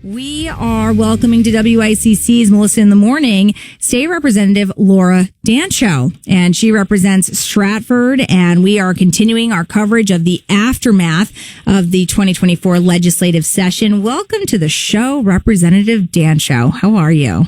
We are welcoming to WICC's Melissa in the Morning State Representative Laura Dancho, and she represents Stratford, and we are continuing our coverage of the aftermath of the 2024 legislative session. Welcome to the show, Representative Dancho. How are you?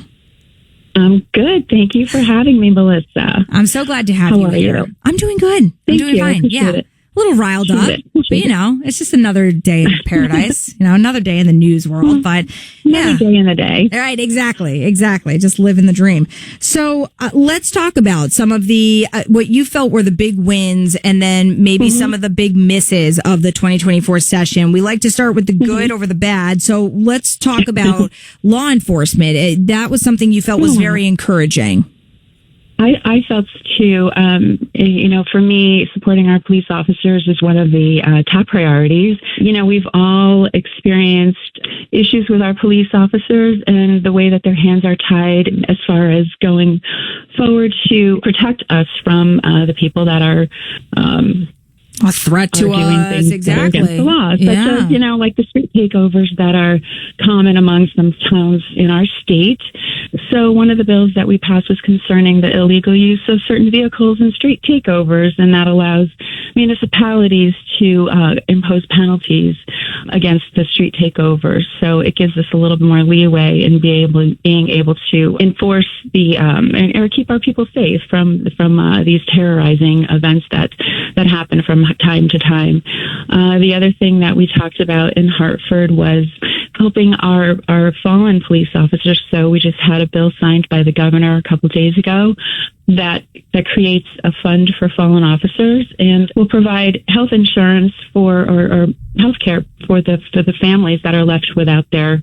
I'm good. Thank you for having me, Melissa. I'm so glad to have How you are here. you? I'm doing good. I'm doing fine. Appreciate it. A little riled up, but it's just another day in paradise, another day in the news world, but Another day in the day. Right, exactly. Just living the dream. So let's talk about some of the, what you felt were the big wins and then maybe some of the big misses of the 2024 session. We like to start with the good over the bad. So let's talk about law enforcement. That was something you felt was very encouraging. I felt too, for me, supporting our police officers is one of the top priorities. We've all experienced issues with our police officers and the way that their hands are tied as far as going forward to protect us from the people that are a threat to us, exactly. Against the law, such as, like the street takeovers that are common among some towns in our state. So one of the bills that we passed was concerning the illegal use of certain vehicles in street takeovers, and that allows municipalities to impose penalties against the street takeovers. So it gives us a little bit more leeway in being able to enforce the or keep our people safe from these terrorizing events that happen from time to time. The other thing that we talked about in Hartford was helping our fallen police officers. So we just had a bill signed by the governor a couple days ago that creates a fund for fallen officers and will provide health insurance or health care for the families that are left without their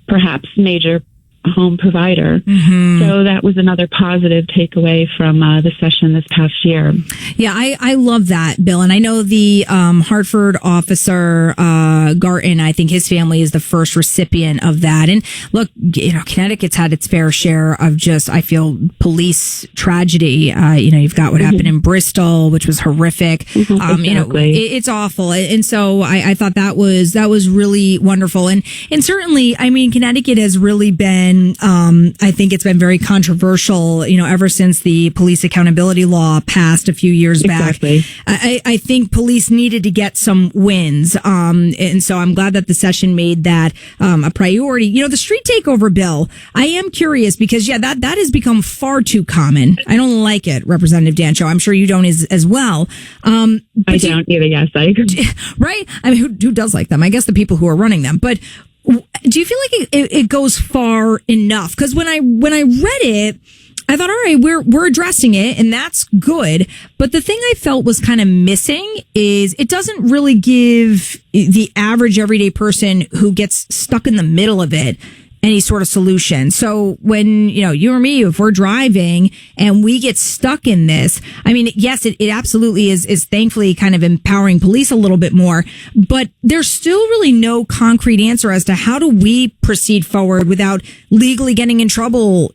perhaps major home provider. So that was another positive takeaway from the session this past year. Yeah, I love that, Bill. And I know the Hartford officer, Garton, I think his family is the first recipient of that. And look, Connecticut's had its fair share of just, I feel, police tragedy. You've got what happened in Bristol, which was horrific. Exactly. It's awful. And so I thought that was really wonderful. And certainly, Connecticut has really been, I think it's been very controversial, ever since the police accountability law passed a few years back. Exactly. I think police needed to get some wins. And so I'm glad that the session made that a priority. The street takeover bill, I am curious because, that has become far too common. I don't like it, Representative Dancho. I'm sure you don't as well. I don't either. Yes, I agree. Right? Who does like them? I guess the people who are running them. But do you feel like it goes far enough? Because when I read it, I thought, all right, we're addressing it, and that's good. But the thing I felt was kind of missing is it doesn't really give the average everyday person who gets stuck in the middle of it any sort of solution. So when, you or me, if we're driving and we get stuck in this, yes, it absolutely is thankfully kind of empowering police a little bit more, but there's still really no concrete answer as to how do we proceed forward without legally getting in trouble.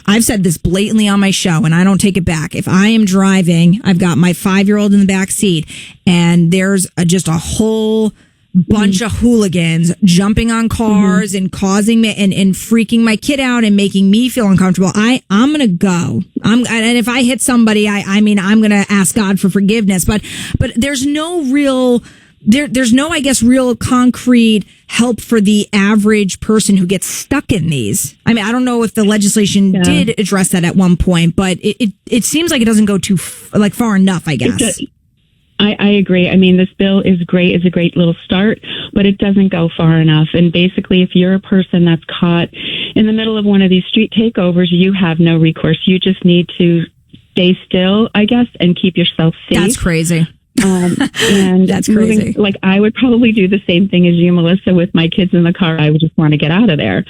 I've said this blatantly on my show and I don't take it back. If I am driving, I've got my 5-year-old in the back seat and there's just a whole bunch of hooligans jumping on cars and causing me and freaking my kid out and making me feel uncomfortable. I'm going to go. And if I hit somebody, I'm going to ask God for forgiveness, but there's no real, there's no, I guess, real concrete help for the average person who gets stuck in these. I don't know if the legislation did address that at one point, but it seems like it doesn't go too far enough, I guess. I agree. This bill is great. It's a great little start, but it doesn't go far enough. And basically, if you're a person that's caught in the middle of one of these street takeovers, you have no recourse. You just need to stay still, I guess, and keep yourself safe. That's crazy. And that's crazy. I would probably do the same thing as you, Melissa, with my kids in the car. I would just want to get out of there.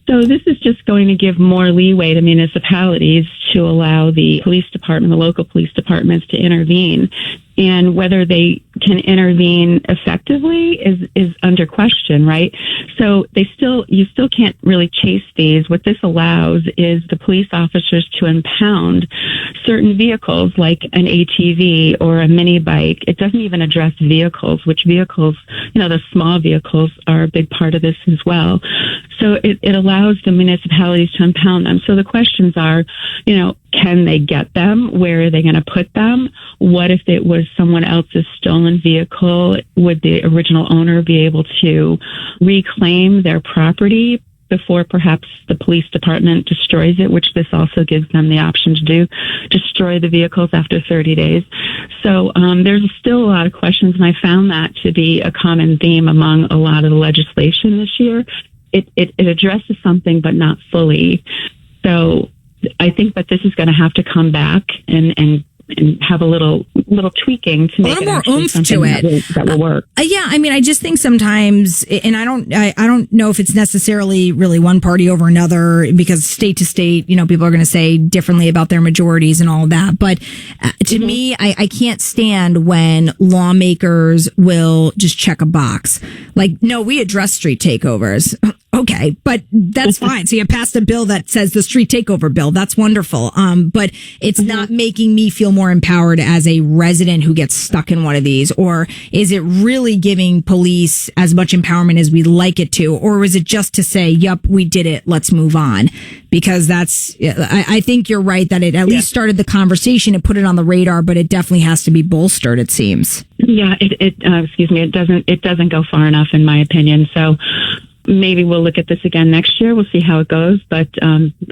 So this is just going to give more leeway to municipalities to allow the police department, the local police departments, to intervene and whether they can intervene effectively is under question, right? So you still can't really chase these. What this allows is the police officers to impound certain vehicles like an ATV or a mini bike. It doesn't even address vehicles, which vehicles, the small vehicles are a big part of this as well. So it allows the municipalities to impound them. So the questions are, can they get them? Where are they going to put them? What if it was someone else's stolen vehicle? Would the original owner be able to reclaim their property before perhaps the police department destroys it, which this also gives them the option to do, destroy the vehicles after 30 days. So there's still a lot of questions, and I found that to be a common theme among a lot of the legislation this year. It addresses something, but not fully. So I think that this is going to have to come back and have a little tweaking to make a little it more oomph to it that will work. Yeah, I mean, I just think sometimes, and I don't know if it's necessarily really one party over another, because state to state, people are going to say differently about their majorities and all of that. But to me, I can't stand when lawmakers will just check a box. Like, no, we address street takeovers. Okay, but that's fine. So you passed a bill that says the street takeover bill. That's wonderful. But it's not making me feel more empowered as a resident who gets stuck in one of these. Or is it really giving police as much empowerment as we'd like it to? Or is it just to say, yep, we did it, let's move on? Because I think you're right that it at least started the conversation, it put it on the radar, but it definitely has to be bolstered, it seems. Yeah, it doesn't go far enough in my opinion. So maybe we'll look at this again next year. We'll see how it goes, but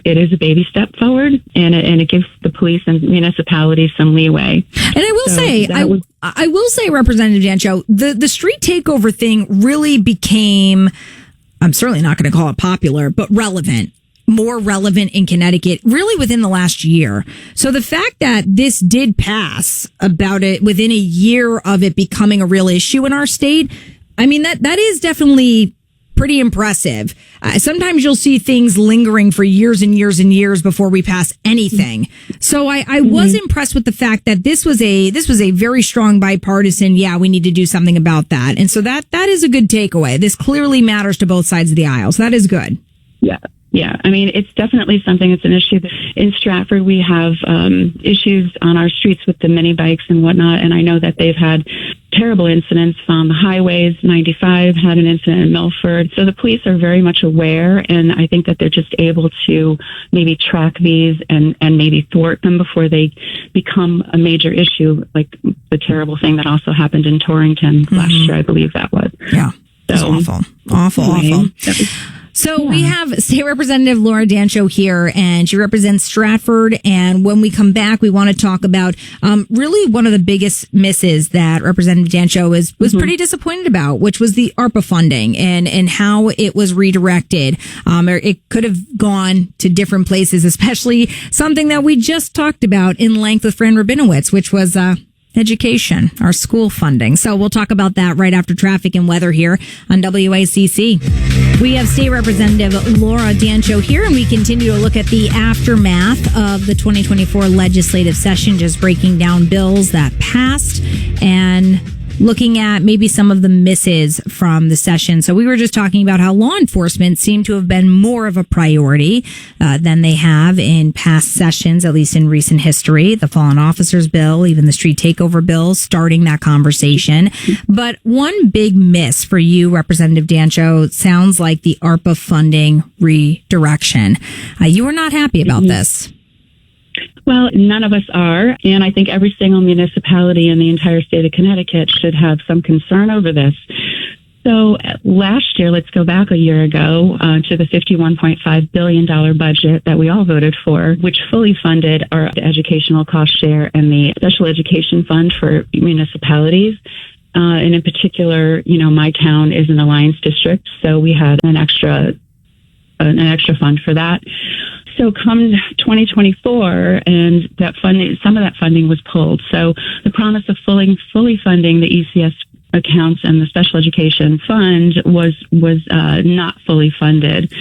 it is a baby step forward, and it gives the police and municipalities some leeway. And I will say, Representative Dancho, the street takeover thing really became, I'm certainly not going to call it popular, but more relevant in Connecticut really within the last year. So the fact that this did pass about it within a year of it becoming a real issue in our state, I mean, that is definitely pretty impressive. Sometimes you'll see things lingering for years and years and years before we pass anything. So I was impressed with the fact that this was a very strong bipartisan, we need to do something about that. And so that is a good takeaway. This clearly matters to both sides of the aisle. So that is good. Yeah. I mean, it's definitely something. It's an issue. In Stratford, we have issues on our streets with the mini bikes and whatnot. And I know that they've had terrible incidents on the highways. 95 had an incident in Milford. So the police are very much aware. And I think that they're just able to maybe track these and maybe thwart them before they become a major issue, like the terrible thing that also happened in Torrington last year, I believe that was. Yeah. So, awful. So we have State Representative Laura Dancho here, and she represents Stratford. And when we come back, we want to talk about really one of the biggest misses that Representative Dancho was pretty disappointed about, which was the ARPA funding and how it was redirected. Or it could have gone to different places, especially something that we just talked about in length with Fran Rabinowitz, which was education, our school funding. So we'll talk about that right after traffic and weather here on WICC. We have State Representative Laura Dancho here, and we continue to look at the aftermath of the 2024 legislative session, just breaking down bills that passed and looking at maybe some of the misses from the session. So we were just talking about how law enforcement seemed to have been more of a priority than they have in past sessions, at least in recent history. The fallen officers bill, even the street takeover bill, starting that conversation. But one big miss for you, Representative Dancho, sounds like the ARPA funding redirection. You were not happy about this. Well, none of us are, and I think every single municipality in the entire state of Connecticut should have some concern over this. So last year, let's go back a year ago to the $51.5 billion budget that we all voted for, which fully funded our educational cost share and the special education fund for municipalities. And in particular, my town is an alliance district, so we had an extra fund for that. So come 2024, and that funding, some of that funding was pulled. So the promise of fully funding the ECS accounts and the special education fund was not fully funded.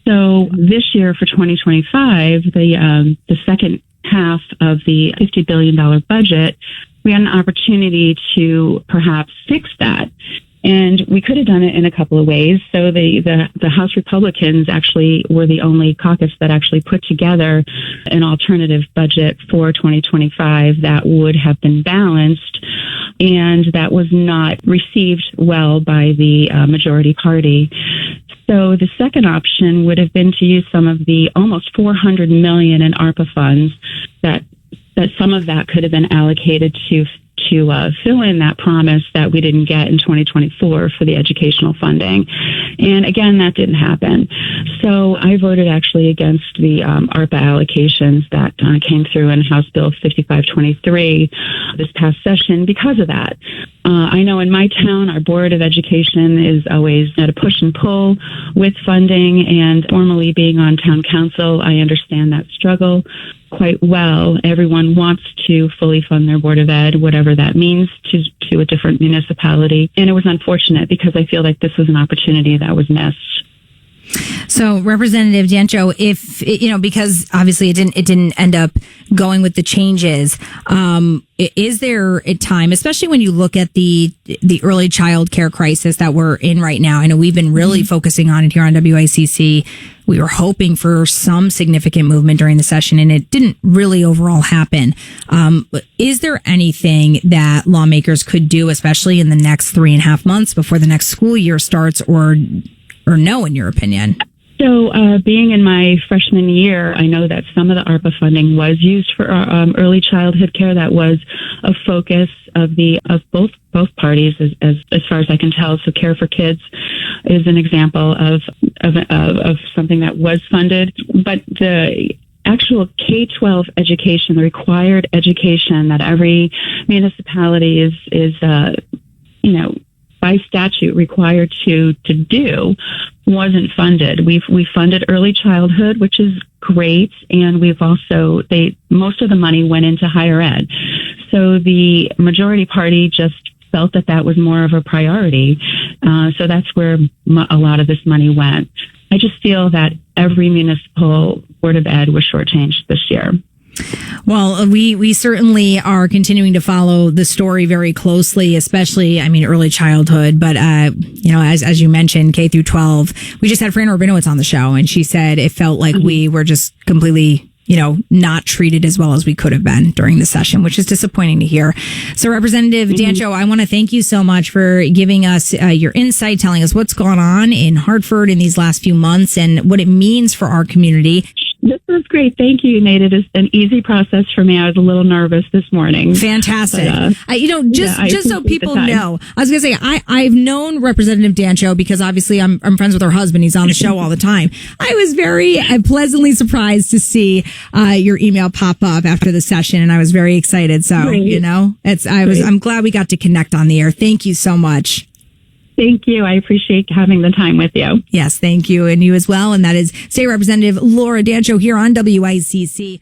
So this year for 2025, the second half of the $50 billion budget we had an opportunity to perhaps fix that. And we could have done it in a couple of ways. So the House Republicans actually were the only caucus that actually put together an alternative budget for 2025 that would have been balanced, and that was not received well by the majority party. So the second option would have been to use some of the almost $400 million in ARPA funds that some of that could have been allocated to fill in that promise that we didn't get in 2024 for the educational funding. And again, that didn't happen. So I voted actually against the ARPA allocations that came through in House Bill 5523 this past session because of that. I know in my town, our Board of Education is always at a push and pull with funding, and formally being on town council, I understand that struggle quite well. Everyone wants to fully fund their Board of Ed, whatever that means to a different municipality. And it was unfortunate because I feel like this was an opportunity that was missed. So, Representative Dancho, because obviously it didn't end up going with the changes, is there a time, especially when you look at the early child care crisis that we're in right now? I know we've been really focusing on it here on WICC. We were hoping for some significant movement during the session, and it didn't really overall happen. Is there anything that lawmakers could do, especially in the next 3.5 months before the next school year starts, or no, in your opinion? So, being in my freshman year, I know that some of the ARPA funding was used for early childhood care. That was a focus of both parties, as far as I can tell. So, Care for Kids is an example of something that was funded, but the actual K-12 education, the required education that every municipality is by statute required to do, wasn't funded. We funded early childhood, which is great, and we've also most of the money went into higher ed. So the majority party just felt that was more of a priority. So that's where a lot of this money went. I just feel that every municipal Board of Ed was shortchanged this year. Well, we certainly are continuing to follow the story very closely, especially, early childhood. But, as you mentioned, K through 12, we just had Fran Rabinowitz on the show, and she said it felt like we were just completely, not treated as well as we could have been during the session, which is disappointing to hear. So, Representative Dancho, I want to thank you so much for giving us your insight, telling us what's gone on in Hartford in these last few months and what it means for our community. This was great. Thank you, Nate. It is an easy process for me. I was a little nervous this morning. Fantastic. But, just so people know, I was going to say, I've known Representative Dancho because obviously I'm friends with her husband. He's on the show all the time. I was very pleasantly surprised to see your email pop up after the session, and I was very excited. So, great. I'm glad we got to connect on the air. Thank you so much. Thank you. I appreciate having the time with you. Yes, thank you. And you as well. And that is State Representative Laura Dancho here on WICC.